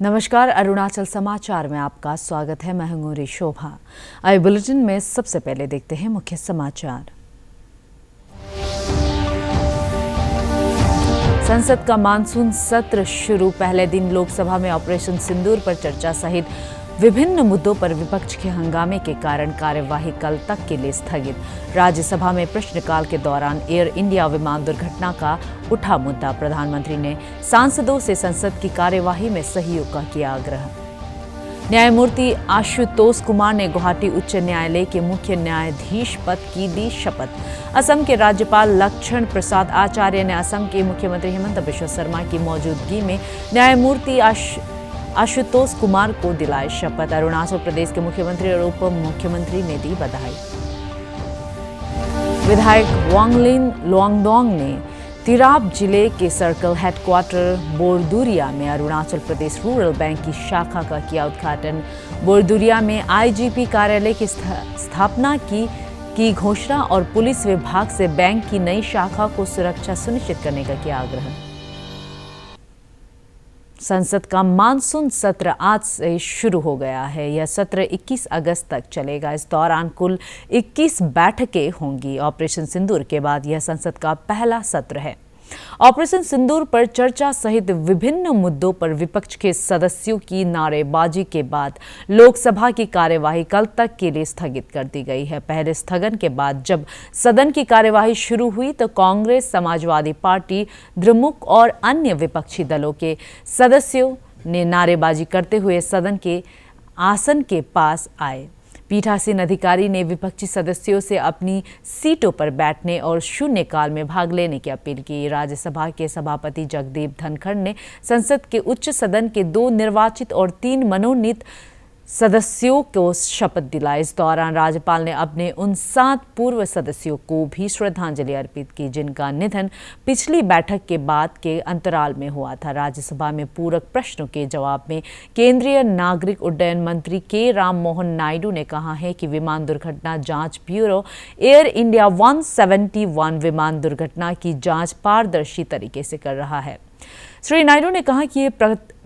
नमस्कार, अरुणाचल समाचार में आपका स्वागत है। मैं हूं शोभा। आइए बुलेटिन में सबसे पहले देखते हैं मुख्य समाचार। संसद का मानसून सत्र शुरू। पहले दिन लोकसभा में ऑपरेशन सिंदूर पर चर्चा सहित विभिन्न मुद्दों पर विपक्ष के हंगामे के कारण कार्यवाही कल तक के लिए स्थगित। राज्यसभा में प्रश्नकाल के दौरान एयर इंडिया विमान दुर्घटना का उठा मुद्दा। प्रधानमंत्री ने सांसदों से संसद की कार्यवाही में सहयोग का किया आग्रह। न्यायमूर्ति आशुतोष कुमार ने गुवाहाटी उच्च न्यायालय के मुख्य न्यायाधीश पद की दी शपथ। असम के राज्यपाल लक्ष्मण प्रसाद आचार्य ने असम के मुख्यमंत्री हेमंत बिश्व शर्मा की मौजूदगी में न्यायमूर्ति आशुतोष कुमार को दिलाई शपथ। अरुणाचल प्रदेश के मुख्यमंत्री और उप मुख्यमंत्री ने दी बधाई। विधायक वांगलिन लोंगडोंग ने तिराप जिले के सर्कल हेडक्वार्टर बोरदुरिया में अरुणाचल प्रदेश रूरल बैंक की शाखा का किया उद्घाटन। बोरदुरिया में आईजीपी कार्यालय की स्थापना की घोषणा और पुलिस विभाग से बैंक की नई शाखा को सुरक्षा सुनिश्चित करने का किया आग्रह। संसद का मानसून सत्र आज से शुरू हो गया है। यह सत्र 21 अगस्त तक चलेगा। इस दौरान कुल 21 बैठकें होंगी। ऑपरेशन सिंदूर के बाद यह संसद का पहला सत्र है। ऑपरेशन सिंदूर पर चर्चा सहित विभिन्न मुद्दों पर विपक्ष के सदस्यों की नारेबाजी के बाद लोकसभा की कार्यवाही कल तक के लिए स्थगित कर दी गई है। पहले स्थगन के बाद जब सदन की कार्यवाही शुरू हुई तो कांग्रेस, समाजवादी पार्टी, द्रमुक और अन्य विपक्षी दलों के सदस्यों ने नारेबाजी करते हुए सदन के आसन के पास आए। पीठासीन अधिकारी ने विपक्षी सदस्यों से अपनी सीटों पर बैठने और शून्यकाल में भाग लेने की अपील की। राज्यसभा के सभापति जगदीप धनखड़ ने संसद के उच्च सदन के 2 निर्वाचित और 3 मनोनीत सदस्यों को शपथ दिलाई। इस दौरान राज्यपाल ने अपने उन 7 पूर्व सदस्यों को भी श्रद्धांजलि अर्पित की जिनका निधन पिछली बैठक के बाद के अंतराल में हुआ था। राज्यसभा में पूरक प्रश्नों के जवाब में केंद्रीय नागरिक उड्डयन मंत्री के राम मोहन नायडू ने कहा है कि विमान दुर्घटना जांच ब्यूरो एयर इंडिया 171 विमान दुर्घटना की जांच पारदर्शी तरीके से कर रहा है। श्री नायडू ने कहा कि ये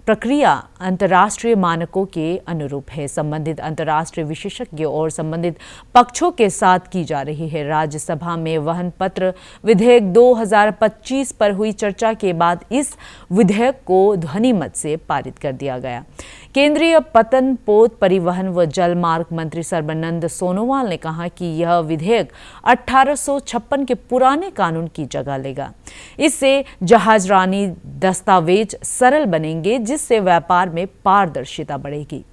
प्रक्रिया अंतर्राष्ट्रीय मानकों के अनुरूप है। संबंधित अंतर्राष्ट्रीय विशेषज्ञों और संबंधित पक्षों के साथ की जा रही है। राज्यसभा में वहन पत्र विधेयक 2025 पर हुई चर्चा के बाद इस विधेयक को ध्वनिमत से पारित कर दिया गया। केंद्रीय पतन पोत परिवहन व जल मार्ग मंत्री सर्बानंद सोनोवाल ने कहा कि यह विधेयक 1856 के पुराने कानून की जगह लेगा। इससे जहाजरानी दस्तावेज सरल बनेंगे जिससे व्यापार में पारदर्शिता बढ़ेगी।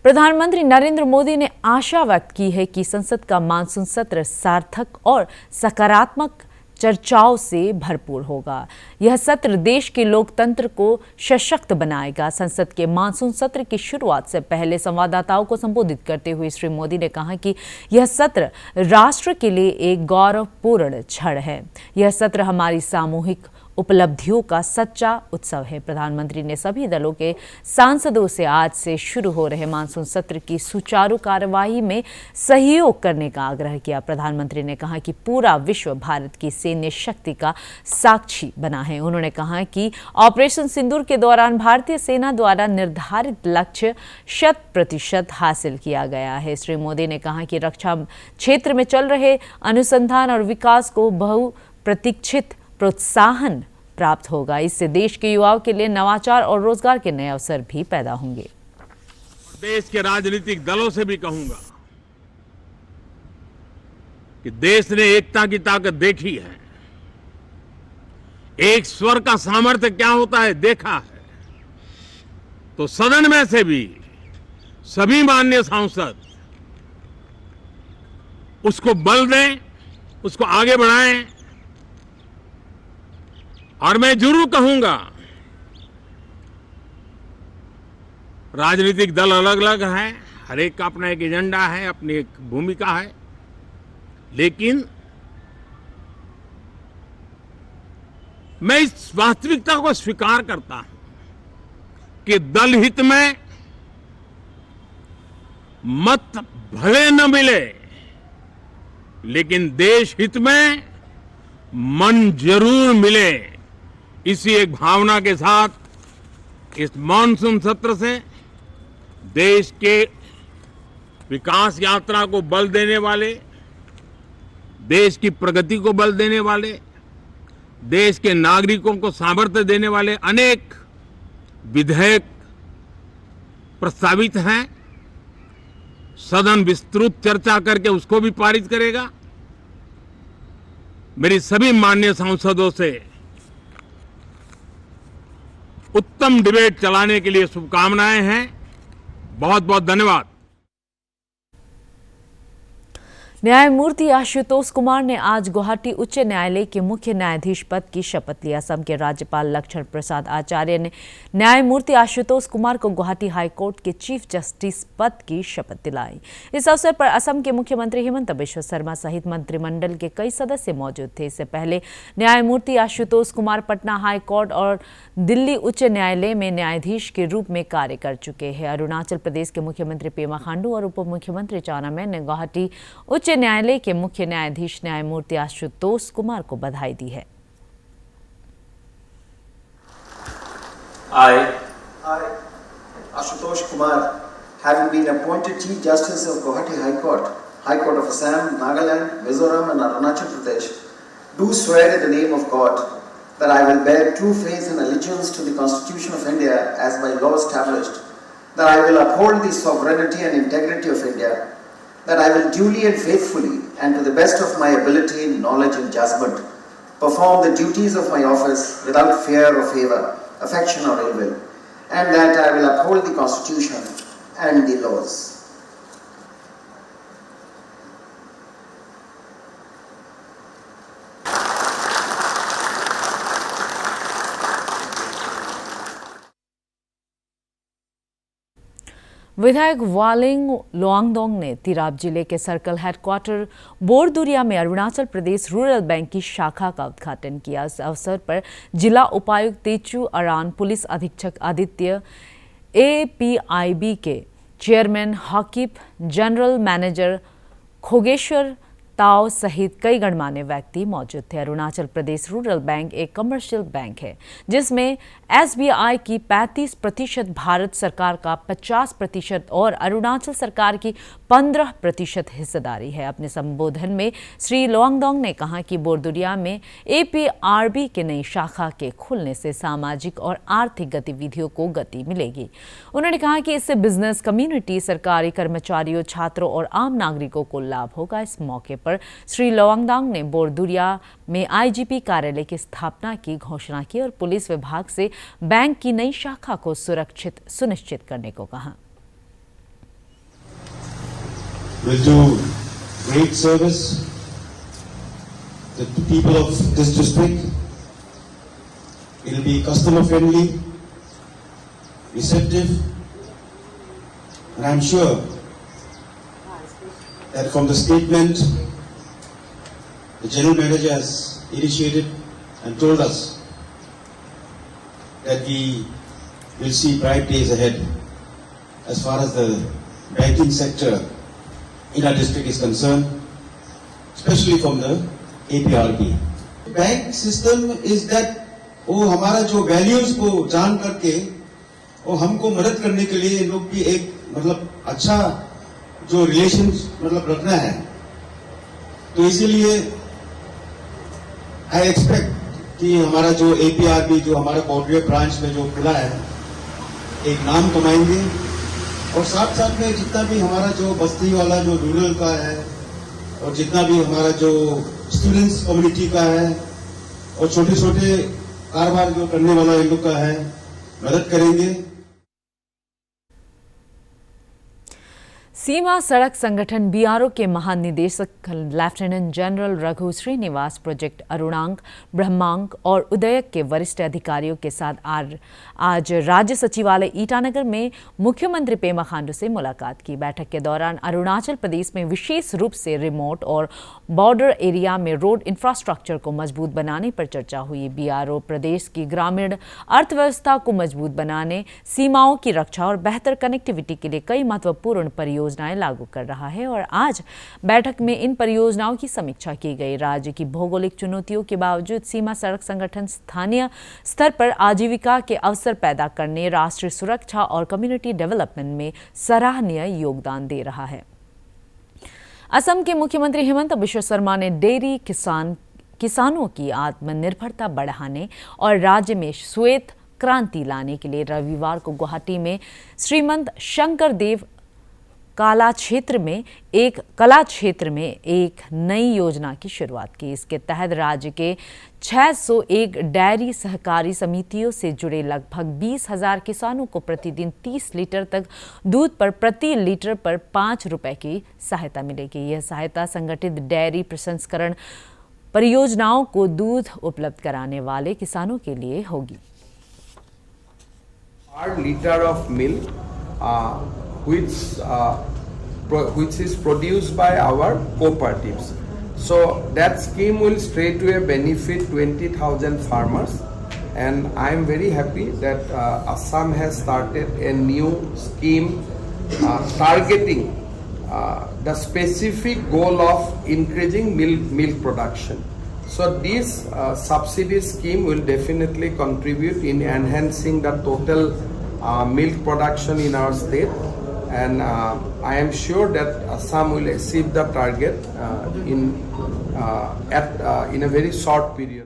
प्रधानमंत्री नरेंद्र मोदी ने आशा व्यक्त की है कि संसद का मानसून सत्र सार्थक और सकारात्मक चर्चाओं से भरपूर होगा। यह सत्र देश के लोकतंत्र को सशक्त बनाएगा। संसद के मानसून सत्र की शुरुआत से पहले संवाददाताओं को संबोधित करते हुए श्री मोदी ने कहा कि यह सत्र राष्ट्र के लिए एक गौरवपूर्ण क्षण है। यह सत्र हमारी सामूहिक उपलब्धियों का सच्चा उत्सव है। प्रधानमंत्री ने सभी दलों के सांसदों से आज से शुरू हो रहे मानसून सत्र की सुचारू कार्यवाही में सहयोग करने का आग्रह किया। प्रधानमंत्री ने कहा कि पूरा विश्व भारत की सैन्य शक्ति का साक्षी बना है। उन्होंने कहा कि ऑपरेशन सिंदूर के दौरान भारतीय सेना द्वारा निर्धारित लक्ष्य 100% हासिल किया गया है। श्री मोदी ने कहा कि रक्षा क्षेत्र में चल रहे अनुसंधान और विकास को बहुप्रतीक्षित प्रोत्साहन प्राप्त होगा। इससे देश के युवाओं के लिए नवाचार और रोजगार के नए अवसर भी पैदा होंगे। देश के राजनीतिक दलों से भी कहूंगा कि देश ने एकता की ताकत देखी है, एक स्वर का सामर्थ्य क्या होता है देखा है। तो सदन में से भी सभी माननीय सांसद उसको बल दें, उसको आगे बढ़ाएं। और मैं जरूर कहूंगा, राजनीतिक दल अलग अलग है, हर एक का अपना एक एजेंडा है, अपनी एक भूमिका है, लेकिन मैं इस वास्तविकता को स्वीकार करता हूं कि दल हित में मत भले न मिले, लेकिन देश हित में मन जरूर मिले। इसी एक भावना के साथ इस मानसून सत्र से देश के विकास यात्रा को बल देने वाले, देश की प्रगति को बल देने वाले, देश के नागरिकों को सामर्थ्य देने वाले अनेक विधेयक प्रस्तावित हैं। सदन विस्तृत चर्चा करके उसको भी पारित करेगा। मेरी सभी माननीय सांसदों से उत्तम डिबेट चलाने के लिए शुभकामनाएं हैं। बहुत बहुत धन्यवाद। न्यायमूर्ति आशुतोष कुमार ने आज गुवाहाटी उच्च न्यायालय के मुख्य न्यायाधीश पद की शपथ ली। असम के राज्यपाल लक्ष्मण प्रसाद आचार्य ने न्यायमूर्ति आशुतोष कुमार को गुवाहाटी हाईकोर्ट के चीफ जस्टिस पद की शपथ दिलाई। इस अवसर पर असम के मुख्यमंत्री हिमंता बिश्वा शर्मा सहित मंत्रिमंडल के कई सदस्य मौजूद थे। इससे पहले न्यायमूर्ति आशुतोष कुमार पटना हाईकोर्ट और दिल्ली उच्च न्यायालय में न्यायाधीश के रूप में कार्य कर चुके हैं। अरुणाचल प्रदेश के मुख्यमंत्री पेमा खांडू और उप मुख्यमंत्री चाउना मैन ने गुवाहाटी उच्च न्यायालय के मुख्य न्यायाधीश न्यायमूर्ति आशुतोष कुमार को बधाई दी है। I, Ashutosh Kumar, having been appointed Chief Justice of Guwahati High Court, High Court of Assam, Nagaland, Mizoram and Arunachal Pradesh, do swear in the name of God that I will bear true faith and allegiance to the Constitution of India as by law established, that I will uphold the sovereignty and integrity of India, that I will duly and faithfully and to the best of my ability, knowledge and judgment perform the duties of my office without fear or favor, affection or ill will, and that I will uphold the Constitution and the laws. विधायक वालिंग लोआंगडोंग ने तिराप जिले के circle headquarter Borduria में Arunachal Pradesh rural bank की शाखा का उद्घाटन किया। इस अवसर पर जिला उपायुक्त तेचू अरान, पुलिस अधीक्षक आदित्य, APIB के चेयरमैन हकीब, जनरल मैनेजर खोगेश्वर ताओ सहित कई गणमान्य व्यक्ति मौजूद थे। अरुणाचल प्रदेश रूरल बैंक एक कमर्शियल बैंक है जिसमें SBI की 35%, भारत सरकार का 50% और अरुणाचल सरकार की 15% हिस्सेदारी है। अपने संबोधन में श्री लोआंगडोंग ने कहा कि बोरदुरिया में APRB के नई शाखा के खुलने से सामाजिक और आर्थिक गतिविधियों को गति मिलेगी। उन्होंने कहा कि इससे बिजनेस कम्युनिटी, सरकारी कर्मचारियों, छात्रों और आम नागरिकों को लाभ होगा। इस मौके पर श्री लोआंगडोंग ने बोरदुरिया में IGP कार्यालय की स्थापना की घोषणा की और पुलिस विभाग से बैंक की नई शाखा को सुनिश्चित करने को कहा। Will do great service to the people of this district. It will be customer friendly, receptive, and I am sure that from the statement the General Manager has initiated and told us that we will see bright days ahead as far as the banking sector in our district is concerned, especially from the APRB. Bank system is that वो हमारा जो values को जान करके वो हमको मदद करने के लिए इन लोग की एक मतलब अच्छा जो relations मतलब रखना है। तो इसीलिए I expect कि हमारा जो APRB जो हमारा बोरदुरिया ब्रांच में जो खुला है एक नाम कमाएंगे और साथ साथ में जितना भी हमारा जो बस्ती वाला जो रूरल का है और जितना भी हमारा जो स्टूडेंट्स कम्युनिटी का है और छोटे छोटे कारोबार जो करने वाला इन लोग का है मदद करेंगे। सीमा सड़क संगठन BRO के महानिदेशक lieutenant general Raghu Srinivas, project Arunank, Brahmank और उदयक के वरिष्ठ अधिकारियों के साथ आज राज्य सचिवालय ईटानगर में मुख्यमंत्री पेमा खांडू से मुलाकात की। बैठक के दौरान अरुणाचल प्रदेश में विशेष रूप से रिमोट और बॉर्डर एरिया में रोड इंफ्रास्ट्रक्चर को मजबूत बनाने पर चर्चा हुई। BRO प्रदेश की ग्रामीण अर्थव्यवस्था को मजबूत बनाने, सीमाओं की रक्षा और बेहतर कनेक्टिविटी के लिए कई महत्वपूर्ण परियोजनाएं परियोजनाएं लागू कर रहा है और आज बैठक में इन परियोजनाओं की समीक्षा की गई। राज्य की भौगोलिक चुनौतियों के बावजूद सीमा सड़क संगठन स्थानीय स्तर पर आजीविका के अवसर पैदा करने, राष्ट्रीय सुरक्षा और कम्युनिटी डेवलपमेंट में सराहनीय योगदान दे रहा है। असम के मुख्यमंत्री हेमंत बिश्व शर्मा ने डेयरी किसानों की आत्मनिर्भरता बढ़ाने और राज्य में श्वेत क्रांति लाने के लिए रविवार को गुवाहाटी में श्रीमंत शंकरदेव कला क्षेत्र में एक नई योजना की शुरुआत की। इसके तहत राज्य के 601 डेयरी सहकारी समितियों से जुड़े लगभग 20,000 किसानों को प्रतिदिन 30 लीटर तक दूध पर प्रति लीटर पर 5 रुपए की सहायता मिलेगी। यह सहायता संगठित डेयरी प्रसंस्करण परियोजनाओं को दूध उपलब्ध कराने वाले किसानों के लिए होगी। Per liter of milk, which is produced by our cooperatives. So that scheme will straightway benefit 20,000 farmers, and I am very happy that Assam has started a new scheme targeting the specific goal of increasing milk production. So this subsidy scheme will definitely contribute in enhancing the total milk production in our state, and I am sure that Assam will achieve the target in a very short period.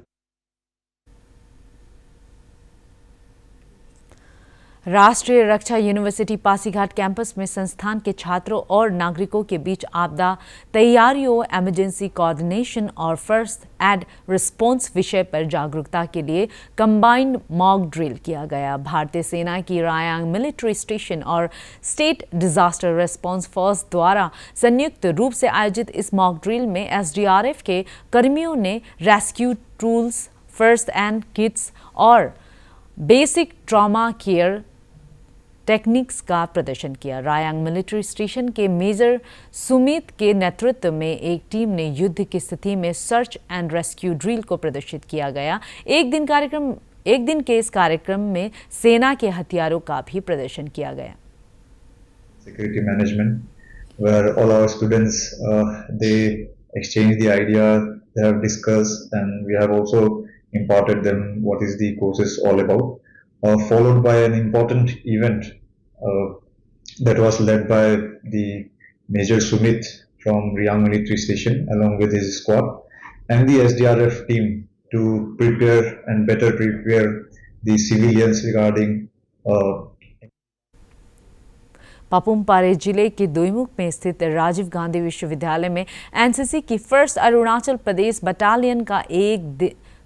राष्ट्रीय रक्षा university Pasighat campus में संस्थान के छात्रों और नागरिकों के बीच आपदा तैयारियों, इमरजेंसी कोऑर्डिनेशन और फर्स्ट एड रिस्पांस विषय पर जागरूकता के लिए कंबाइंड मॉक ड्रिल किया गया। भारतीय सेना की रायांग मिलिट्री स्टेशन और स्टेट डिजास्टर रिस्पांस फोर्स द्वारा संयुक्त रूप से आयोजित इस मॉक ड्रिल में एसडीआरएफ के कर्मियों ने rescue tools, first aid kits और बेसिक ट्रॉमा केयर टेक्निक्स का प्रदर्शन किया। रायांग मिलिट्री स्टेशन के मेजर सुमित के नेतृत्व में एक टीम ने युद्ध की स्थिति में सर्च एंड रेस्क्यू ड्रिल को प्रदर्शित किया गया। एक दिन के इस कार्यक्रम में सेना के हथियारों का भी प्रदर्शन किया गया। Security management, where all our students they exchange the idea, they have discussed, and we have also imparted them what is the courses all about. Followed by an important event that was led by the Major Sumit from Riang Military Station along with his squad and the SDRF team to prepare and better prepare the civilians regarding Papum Pare जिले के दोईमुख में स्थित राजीव गांधी विश्वविद्यालय में NCC की first Arunachal Pradesh battalion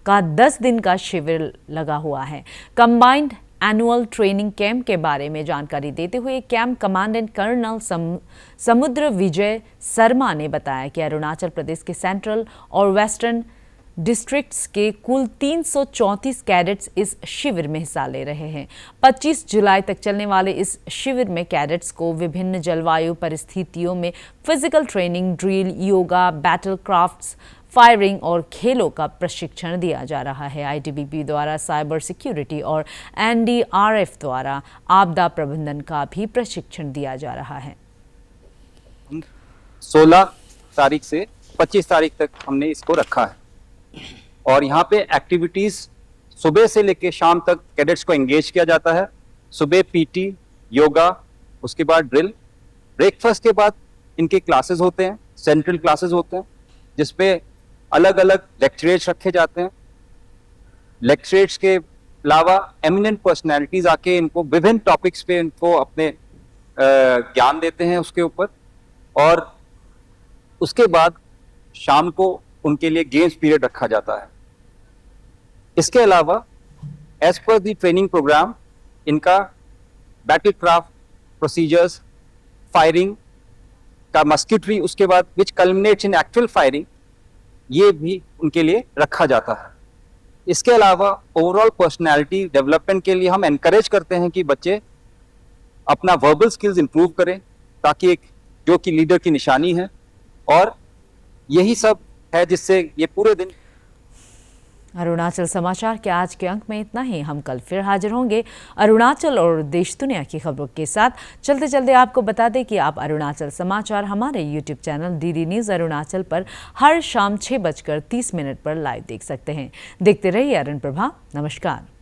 का 10 दिन का शिविर लगा हुआ है। कंबाइंड एनुअल ट्रेनिंग कैंप के बारे में जानकारी देते हुए कैंप कमांडेंट कर्नल समुद्र विजय शर्मा ने बताया कि अरुणाचल प्रदेश के सेंट्रल और वेस्टर्न डिस्ट्रिक्ट्स के कुल 334 कैडेट्स इस शिविर में हिस्सा ले रहे हैं। 25 जुलाई तक चलने वाले इस शिविर में कैडेट्स को विभिन्न जलवायु परिस्थितियों में physical training, drill, yoga, battle crafts, firing और खेलों का प्रशिक्षण दिया जा रहा है। आईटीबीपी द्वारा साइबर सिक्योरिटी और एनडीआरएफ द्वारा आपदा प्रबंधन का भी प्रशिक्षण दिया जा रहा है। 16 तारीख से 25 तारीख तक हमने इसको रखा है और यहाँ पे एक्टिविटीज सुबह से लेकर शाम तक कैडेट्स को एंगेज किया जाता है। सुबह पीटी, योगा, उसके बाद ड्रिल, ब्रेकफास्ट के बाद इनके क्लासेस होते हैं, सेंट्रल क्लासेस होते हैं जिसपे अलग अलग लेक्चरेट्स रखे जाते हैं। लेक्चरेट्स के अलावा एमिनेंट पर्सनैलिटीज आके इनको विभिन्न टॉपिक्स पे इनको अपने ज्ञान देते हैं उसके ऊपर, और उसके बाद शाम को उनके लिए गेम्स पीरियड रखा जाता है। इसके अलावा एज पर द ट्रेनिंग प्रोग्राम इनका बैटल क्राफ्ट प्रोसीजर्स, फायरिंग का मस्किटरी, उसके बाद विच कल्मिनेट्स इन एक्चुअल फायरिंग, ये भी उनके लिए रखा जाता है। इसके अलावा ओवरऑल पर्सनालिटी डेवलपमेंट के लिए हम एनकरेज करते हैं कि बच्चे अपना वर्बल स्किल्स इंप्रूव करें ताकि एक जो कि लीडर की निशानी है, और यही सब है जिससे ये पूरे दिन। अरुणाचल समाचार के आज के अंक में इतना ही। हम कल फिर हाजिर होंगे अरुणाचल और देश दुनिया की खबरों के साथ। चलते चलते आपको बता दें कि आप अरुणाचल समाचार हमारे YouTube channel DD news Arunachal पर हर शाम 6:30 पर लाइव देख सकते हैं। देखते रहिए अरुण प्रभा। नमस्कार।